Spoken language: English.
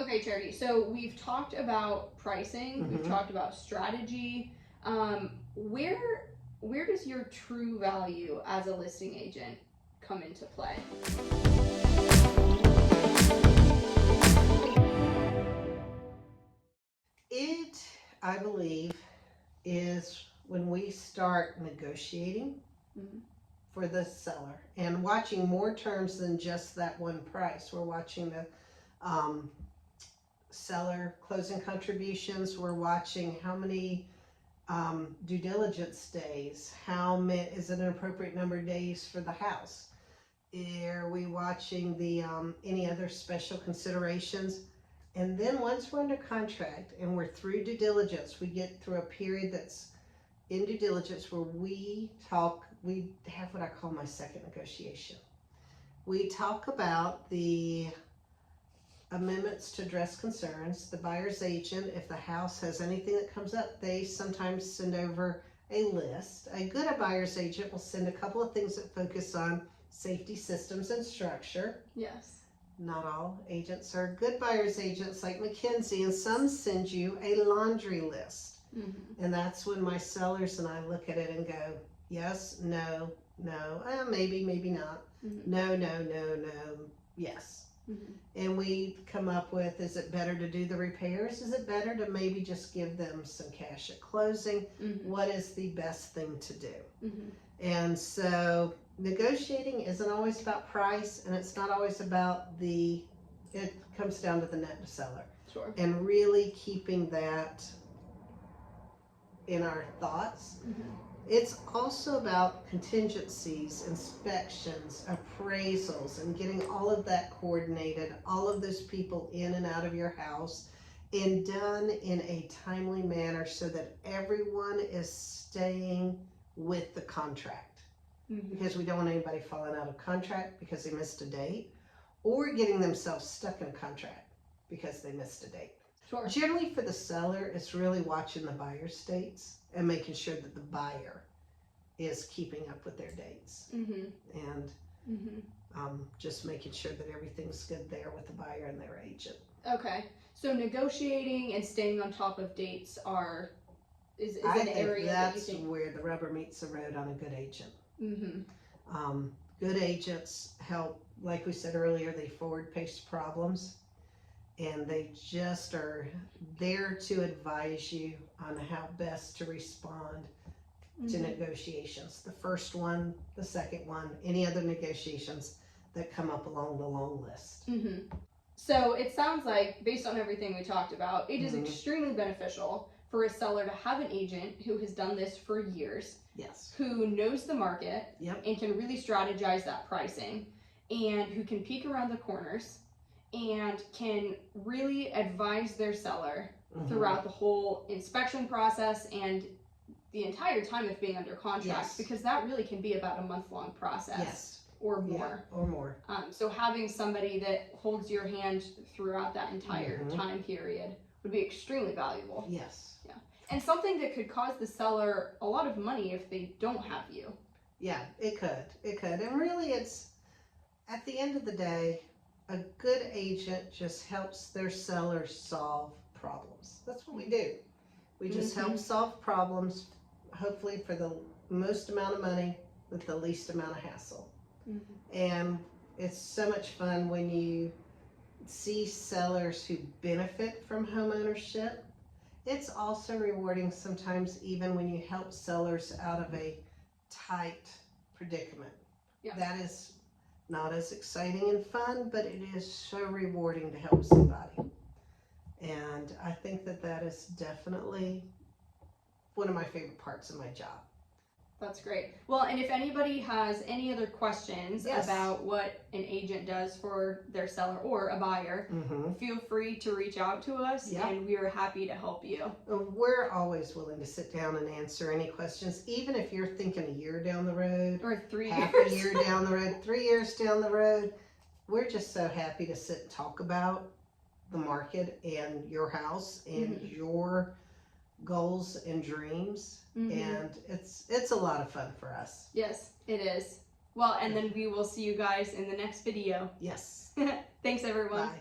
Okay, Charity. So we've talked about pricing. We've talked about strategy. Where does your true value as a listing agent come into play? It, I believe, is when we start negotiating for the seller and watching more terms than just that one price. We're watching the seller closing contributions. We're watching how many due diligence days, is it an appropriate number of days for the house? Are we watching the any other special considerations? And then once we're under contract and we're through due diligence, we get through a period that's in due diligence where we have what I call my second negotiation. We talk about the amendments to address concerns. The buyer's agent, if the house has anything that comes up, they sometimes send over a list. A good buyer's agent will send a couple of things that focus on safety systems and structure. Yes. Not all agents are good buyer's agents like McKinsey, and some send you a laundry list. And that's when my sellers and I look at it and go, yes, no, no, maybe, maybe not. No, no, no, no, yes. And we come up with, is it better to do the repairs? Is it better to maybe just give them some cash at closing? What is the best thing to do? And so negotiating isn't always about price, and it's not always about it comes down to the net to seller. Sure. And really keeping that in our thoughts. It's also about contingencies, inspections, appraisals, and getting all of that coordinated, all of those people in and out of your house, and done in a timely manner so that everyone is staying with the contract. Because we don't want anybody falling out of contract because they missed a date, or getting themselves stuck in a contract because they missed a date. Sure. Generally for the seller, it's really watching the buyer's dates and making sure that the buyer is keeping up with their dates. And just making sure that everything's good there with the buyer and their agent. Okay. So negotiating and staying on top of dates is an area that you think... That's where the rubber meets the road on a good agent. Good agents help, like we said earlier, they forward pace problems, and they just are there to advise you on how best to respond to negotiations. The first one, the second one, any other negotiations that come up along the long list. So it sounds like, based on everything we talked about, it is extremely beneficial for a seller to have an agent who has done this for years. Yes. Who knows the market. Yep. And can really strategize that pricing, and who can peek around the corners and can really advise their seller throughout the whole inspection process and the entire time of being under contract, because that really can be about a month-long process or more. Yeah, or more. So having somebody that holds your hand throughout that entire time period would be extremely valuable. Yes. And something that could cause the seller a lot of money if they don't have you. Yeah, it could. It could. And really, it's, at the end of the day, a good agent just helps their sellers solve problems. That's what we do. We just help solve problems, hopefully for the most amount of money with the least amount of hassle. And it's so much fun when you see sellers who benefit from homeownership. It's also rewarding sometimes even when you help sellers out of a tight predicament. That is not as exciting and fun, but it is so rewarding to help somebody. And I think that is definitely one of my favorite parts of my job. That's great. Well, and if anybody has any other questions about what an agent does for their seller or a buyer, feel free to reach out to us, and we are happy to help you. We're always willing to sit down and answer any questions, even if you're thinking a year down the road, or 3 years, half a year down the road, 3 years down the road. We're just so happy to sit and talk about the market and your house and your goals and dreams. And it's a lot of fun for us. Yes, it is. Well, and then we will see you guys in the next video. Yes. Thanks, everyone. Bye.